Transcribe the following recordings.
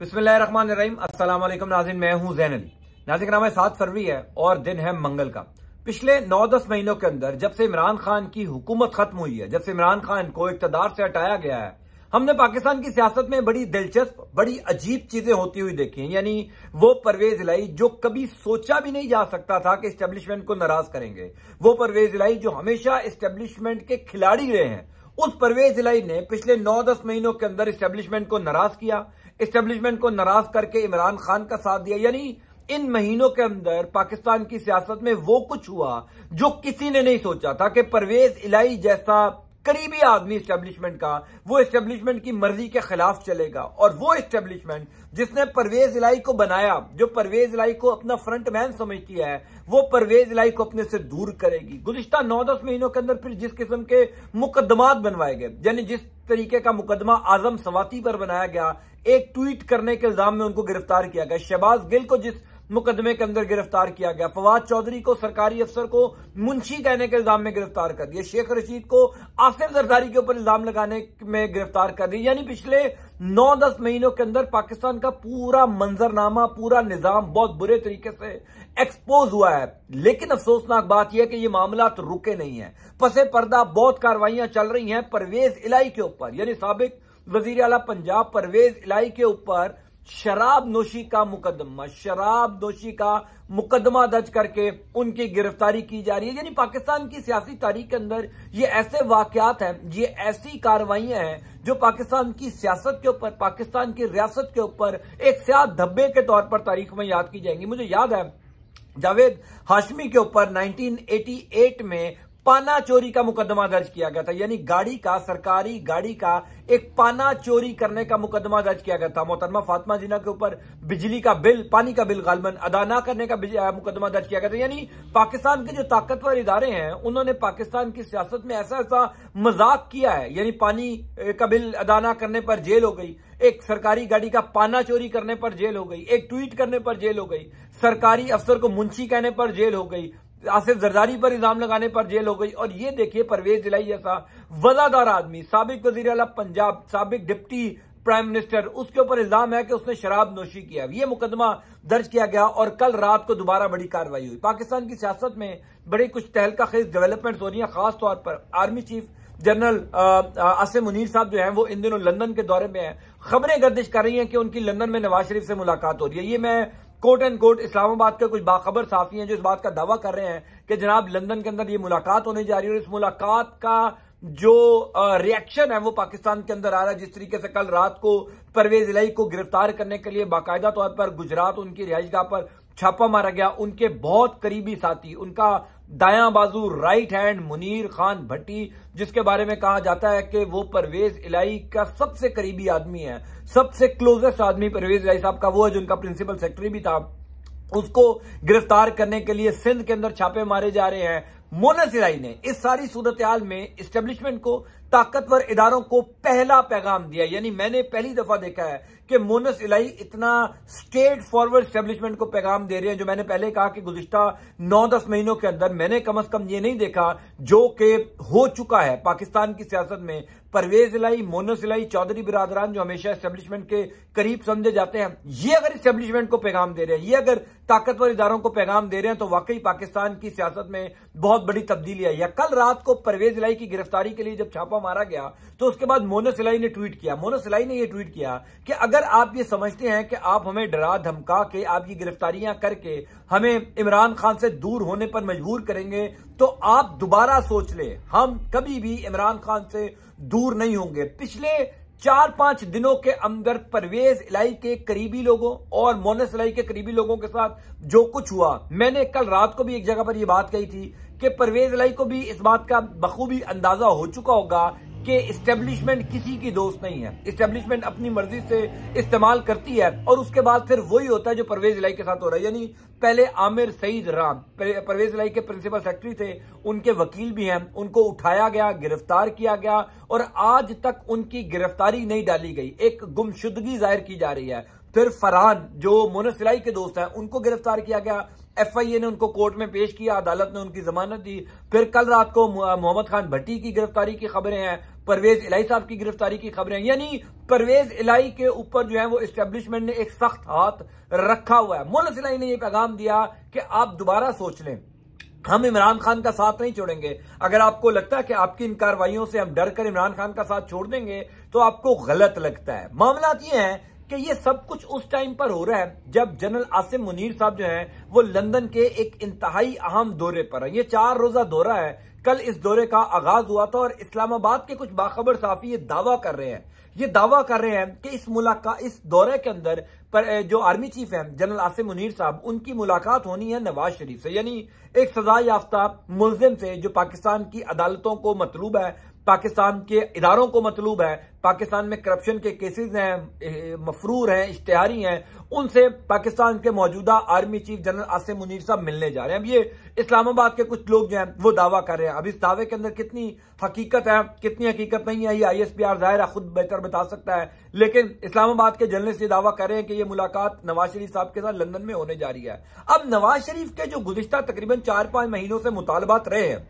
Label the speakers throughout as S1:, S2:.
S1: बिस्मिल्लाहिर्रहमानिर्रहीम। अस्सलाम वालेकुम नाज़रीन, मैं हूं ज़ैन अली। नाज़रीन, नाम 7 फरवरी है और दिन है मंगल का। पिछले 9-10 महीनों के अंदर जब से इमरान खान की हुकूमत खत्म हुई है, जब से इमरान खान को इक़्तिदार से हटाया गया है, हमने पाकिस्तान की सियासत में बड़ी दिलचस्प, बड़ी अजीब चीजें होती हुई देखी हैं। यानी वो परवेज इलाही जो कभी सोचा भी नहीं जा सकता था कि एस्टेब्लिशमेंट को नाराज करेंगे, वो परवेज इलाही जो हमेशा एस्टेब्लिशमेंट के खिलाड़ी रहे हैं, उस परवेज इलाही ने पिछले 9-10 महीनों के अंदर एस्टेब्लिशमेंट को नाराज किया। एस्टेब्लिशमेंट को नाराज करके इमरान खान का साथ दिया। यानी इन महीनों के अंदर पाकिस्तान की सियासत में वो कुछ हुआ जो किसी ने नहीं सोचा था कि परवेज इलाही जैसा करीबी आदमी एस्टेब्लिशमेंट का, वो एस्टेब्लिशमेंट की मर्जी के खिलाफ चलेगा। और वो एस्टेब्लिशमेंट जिसने परवेज इलाही को बनाया, जो परवेज इलाही को अपना फ्रंट मैन समझती है, वो परवेज इलाही को अपने से दूर करेगी। गुज़िश्ता 9-10 महीनों के अंदर फिर जिस किस्म के मुकदमात बनवाए गए, यानी जिस तरीके का मुकदमा आजम सवाती पर बनाया गया, एक ट्वीट करने के इल्जाम में उनको गिरफ्तार किया गया, शहबाज गिल को जिस मुकदमे के अंदर गिरफ्तार किया गया, फवाद चौधरी को सरकारी अफसर को मुंशी कहने के इल्जाम में गिरफ्तार कर दिया, शेख रशीद को आसिफ जरदारी के ऊपर इल्जाम लगाने में गिरफ्तार कर दिया। यानी पिछले 9-10 महीनों के अंदर पाकिस्तान का पूरा मंजरनामा, पूरा निजाम बहुत बुरे तरीके से एक्सपोज हुआ है। लेकिन अफसोसनाक बात यह है कि ये मामला तो रुके नहीं है, पसे पर्दा बहुत कार्रवाइयां चल रही हैं परवेज इलाही के ऊपर। यानी साबिक वजीर आला पंजाब परवेज इलाही के ऊपर शराब नोशी का मुकदमा दर्ज करके उनकी गिरफ्तारी की जा रही है। यानी पाकिस्तान की सियासी तारीख के अंदर ये ऐसे वाकयात हैं, ये ऐसी कार्रवाइयां हैं जो पाकिस्तान की सियासत के ऊपर, पाकिस्तान की रियासत के ऊपर एक स्याह धब्बे के तौर पर तारीख में याद की जाएंगी। मुझे याद है जावेद हाशमी के ऊपर 1988 में पाना चोरी का मुकदमा दर्ज किया गया था। यानी गाड़ी का, सरकारी गाड़ी का एक पाना चोरी करने का मुकदमा दर्ज किया गया था। मोहतरमा फातिमा जिन्ना के ऊपर बिजली का बिल, पानी का बिल गालबन अदा न करने का मुकदमा दर्ज किया गया था। यानी पाकिस्तान के जो ताकतवर इदारे हैं, उन्होंने पाकिस्तान की सियासत में ऐसा ऐसा मजाक किया है। यानी पानी का बिल अदा न करने पर जेल हो गई, एक सरकारी गाड़ी का पाना चोरी करने पर जेल हो गई, एक ट्वीट करने पर जेल हो गई, सरकारी अफसर को मुंशी कहने पर जेल हो गई, आसिफ जरदारी पर इल्जाम लगाने पर जेल हो गई। और ये देखिए परवेज इलाही जैसा वजादार आदमी, साबिक वजीर आला पंजाब, साबिक डिप्टी प्राइम मिनिस्टर, उसके ऊपर इल्जाम है कि उसने शराब नोशी किया। ये मुकदमा दर्ज किया गया और कल रात को दोबारा बड़ी कार्रवाई हुई। पाकिस्तान की सियासत में बड़ी कुछ तहलका खेज डेवलपमेंट हो रही है। खासतौर पर army chief general Asim Munir साहब जो हैं, वो इन दिनों लंदन के दौरे में हैं। खबरें गर्दिश कर रही हैं कि उनकी लंदन में नवाज शरीफ से मुलाकात हो रही है। ये मैं कोट एंड कोट इस्लामाबाद के कुछ बाखबर साफी हैं जो इस बात का दावा कर रहे हैं कि जनाब लंदन के अंदर ये मुलाकात होने जा रही है। और इस मुलाकात का जो रिएक्शन है वो पाकिस्तान के अंदर आ रहा है। जिस तरीके से कल रात को परवेज इलाही को गिरफ्तार करने के लिए बाकायदा तौर पर गुजरात उनकी रिहाइशगाह पर छापा मारा गया, उनके बहुत करीबी साथी, उनका दायां बाजू राइट हैंड मुनीर खान भट्टी, जिसके बारे में कहा जाता है कि वो परवेज इलाही का सबसे करीबी आदमी है, सबसे क्लोजेस्ट आदमी परवेज इलाही साहब का वो है, जो उनका प्रिंसिपल सेक्रेटरी भी था। उसको गिरफ्तार करने के लिए सिंध के अंदर छापे मारे जा रहे हैं। मोनस इलाही ने इस सारी सूरत हाल में एस्टेब्लिशमेंट को, ताकतवर इदारों को पहला पैगाम दिया। यानी मैंने पहली दफा देखा है कि मोनस इलाही इतना स्ट्रेट फॉरवर्ड एस्टेब्लिशमेंट को पैगाम दे रहे हैं। जो मैंने पहले कहा कि गुज़िश्ता 9-10 महीनों के अंदर मैंने कम से कम ये नहीं देखा जो कि हो चुका है पाकिस्तान की सियासत में। परवेज इलाही, मोनस इलाही, चौधरी बिरादरान जो हमेशा एस्टेब्लिशमेंट के करीब समझे जाते हैं, ये अगर एस्टेब्लिशमेंट को पैगाम दे रहे हैं, ये अगर ताकतवर इदारों को पैगाम दे रहे हैं, तो वाकई पाकिस्तान की सियासत में बहुत बड़ी तब्दीली आई है। कल रात को परवेज इलाही की गिरफ्तारी के लिए जब छापा मारा गया, तो उसके बाद मोनस इलाही ने ट्वीट किया। मोनस इलाही ने यह ट्वीट किया कि अगर आप ये समझते हैं कि आप हमें डरा धमका के, आपकी गिरफ्तारियां करके हमें इमरान खान से दूर होने पर मजबूर करेंगे, तो आप दोबारा सोच लें, हम कभी भी इमरान खान से दूर नहीं होंगे। पिछले 4-5 दिनों के अंदर परवेज इलाही के करीबी लोगों और मोनस इलाही के करीबी लोगों के साथ जो कुछ हुआ, मैंने कल रात को भी एक जगह पर यह बात कही थी कि परवेज इलाही को भी इस बात का बखूबी अंदाजा हो चुका होगा कि इस्टेब्लिशमेंट किसी की दोस्त नहीं है। इस्टेब्लिशमेंट अपनी मर्जी से इस्तेमाल करती है और उसके बाद फिर वही होता है जो परवेज इलाही के साथ हो रहा है। यानी पहले आमिर सईद राम परवेज इलाही के प्रिंसिपल सेक्रेटरी थे, उनके वकील भी हैं, उनको उठाया गया, गिरफ्तार किया गया और आज तक उनकी गिरफ्तारी नहीं डाली गई, एक गुमशुदगी जाहिर की जा रही है। फिर फरहान जो मोनस इलाही के दोस्त हैं, उनको गिरफ्तार किया गया, FIA ने उनको कोर्ट में पेश किया, अदालत ने उनकी जमानत दी। फिर कल रात को मोहम्मद खान भट्टी की गिरफ्तारी की खबरें हैं, परवेज इलाही साहब की गिरफ्तारी की खबरें, यानी परवेज इलाही के ऊपर जो है वो एस्टेब्लिशमेंट ने एक सख्त हाथ रखा हुआ है। मुल्ला इलाही ने यह पैगाम दिया कि आप दोबारा सोच लें, हम इमरान खान का साथ नहीं छोड़ेंगे। अगर आपको लगता है कि आपकी इन कार्रवाइयों से हम डर कर इमरान खान का साथ छोड़ देंगे तो आपको गलत लगता है। मामला ये है कि ये सब कुछ उस टाइम पर हो रहा है जब जनरल आसिम मुनीर साहब जो हैं वो लंदन के एक इंतहाई अहम दौरे पर है। ये 4 रोजा दौरा है। कल इस दौरे का आगाज हुआ था और इस्लामाबाद के कुछ बाखबर साफी ये दावा कर रहे हैं कि इस दौरे के अंदर पर जो आर्मी चीफ हैं जनरल आसिम मुनीर साहब, उनकी मुलाकात होनी है नवाज शरीफ से, यानी एक सजा याफ्ता मुल्जिम से जो पाकिस्तान की अदालतों को मतलूब है, पाकिस्तान के इदारों को मतलूब है, पाकिस्तान में करप्शन के केसेस हैं, मफरूर हैं, इश्तिहारी हैं, उनसे पाकिस्तान के मौजूदा army chief general Asim Munir साहब मिलने जा रहे हैं। अब ये इस्लामाबाद के कुछ लोग जो हैं वो दावा कर रहे हैं। अब इस दावे के अंदर कितनी हकीकत है, कितनी हकीकत नहीं है, ये ISPR जाहिर है खुद बेहतर बता सकता है, लेकिन इस्लामाबाद के जर्नलिस्ट ये दावा कर रहे हैं कि ये मुलाकात नवाज शरीफ साहब के साथ लंदन में होने जा रही है। अब नवाज शरीफ के जो गुज़िश्ता तकरीबन 4-5 महीनों से मुतालबात रहे हैं,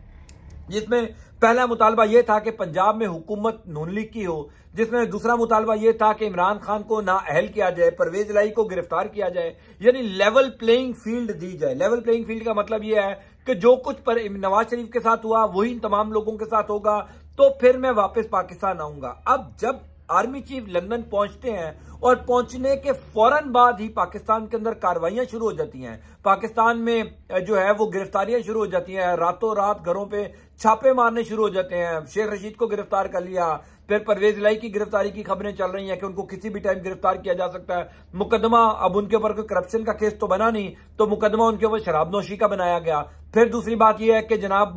S1: जिसमें पहला मुतालबा यह था कि पंजाब में हुकूमत नून लीग की हो, जिसमें दूसरा मुतालबा यह था कि इमरान खान को नाअहल किया जाए, परवेज इलाही को गिरफ्तार किया जाए, यानी लेवल प्लेइंग फील्ड दी जाए। लेवल प्लेइंग फील्ड का मतलब यह है कि जो कुछ पर नवाज शरीफ के साथ हुआ वही इन तमाम लोगों के साथ होगा, तो फिर मैं वापस पाकिस्तान आऊंगा। अब जब आर्मी चीफ लंदन पहुंचते हैं और पहुंचने के फौरन बाद ही पाकिस्तान के अंदर कार्रवाइयां शुरू हो जाती हैं, पाकिस्तान में जो है वो गिरफ्तारियां शुरू हो जाती हैं, रातों रात घरों पे छापे मारने शुरू हो जाते हैं। शेख रशीद को गिरफ्तार कर लिया, फिर परवेज इलाही की गिरफ्तारी की खबरें चल रही हैं कि उनको किसी भी टाइम गिरफ्तार किया जा सकता है। मुकदमा अब उनके ऊपर कोई करप्शन का केस तो बना नहीं, तो मुकदमा उनके ऊपर शराबनोशी का बनाया गया। फिर दूसरी बात यह है कि जनाब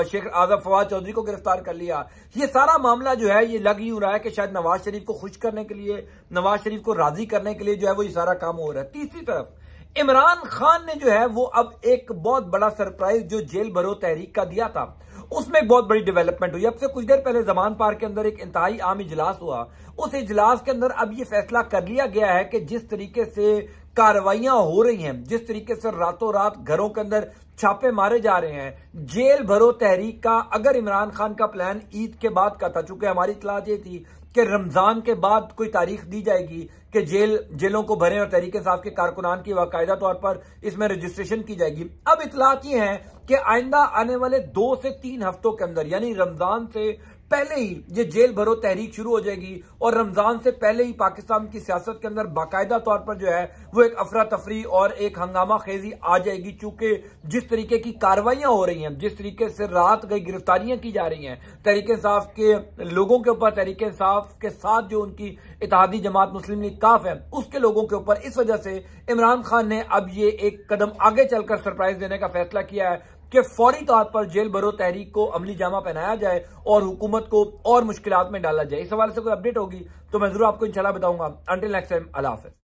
S1: शेख आजम फवाद चौधरी को गिरफ्तार कर लिया। ये सारा मामला जो है ये लग यूं रहा है कि शायद नवाज शरीफ को खुश करने के लिए, नवाज शरीफ को राजी करने के लिए जो है वो ये सारा काम हो रहा है। तीसरी तरफ इमरान खान ने जो है वो अब एक बहुत बड़ा सरप्राइज जो जेल भरो तहरीक का दिया था, उसमें एक बहुत बड़ी डेवलपमेंट हुई। अब से कुछ देर पहले जमान पार्क के अंदर एक इंतहाई आम इजलास हुआ। उस इजलास के अंदर अब ये फैसला कर लिया गया है कि जिस तरीके से कार्रवाइयां हो रही हैं, जिस तरीके से रातों रात घरों के अंदर छापे मारे जा रहे हैं, जेल भरो तहरीक का अगर इमरान खान का प्लान ईद के बाद का था, चूंकि हमारी इत्तला ये थी कि रमजान के बाद कोई तारीख दी जाएगी कि जेलों को भरें और तहरीक इंसाफ के कारकुनान की बाकायदा तौर पर इसमें रजिस्ट्रेशन की जाएगी। अब इत्तलात ये है कि आइंदा आने वाले 2 से 3 हफ्तों के अंदर, यानी रमजान से पहले ही ये जेल भरो तहरीक शुरू हो जाएगी और रमजान से पहले ही पाकिस्तान की सियासत के अंदर बाकायदा तौर पर जो है वो एक अफरा तफरी और एक हंगामा खेजी आ जाएगी। चूंकि जिस तरीके की कार्रवाइयां हो रही हैं, जिस तरीके से रात गई गिरफ्तारियां की जा रही हैं तहरीक इंसाफ के लोगों के ऊपर, तहरीक इंसाफ के साथ जो उनकी इत्तेहादी जमात मुस्लिम लीग काफ है उसके लोगों के ऊपर, इस वजह से इमरान खान ने अब ये एक कदम आगे चलकर सरप्राइज देने का फैसला किया है कि फौरी तौर पर जेल भरो तहरीक को अमली जामा पहनाया जाए और हुकूमत को और मुश्किलात में डाला जाए। इस हवाले से कोई अपडेट होगी तो मैं जरूर आपको इंशाल्लाह बताऊंगा। अंटिल नेक्स्ट टाइम, अल्लाह हाफ़िज़।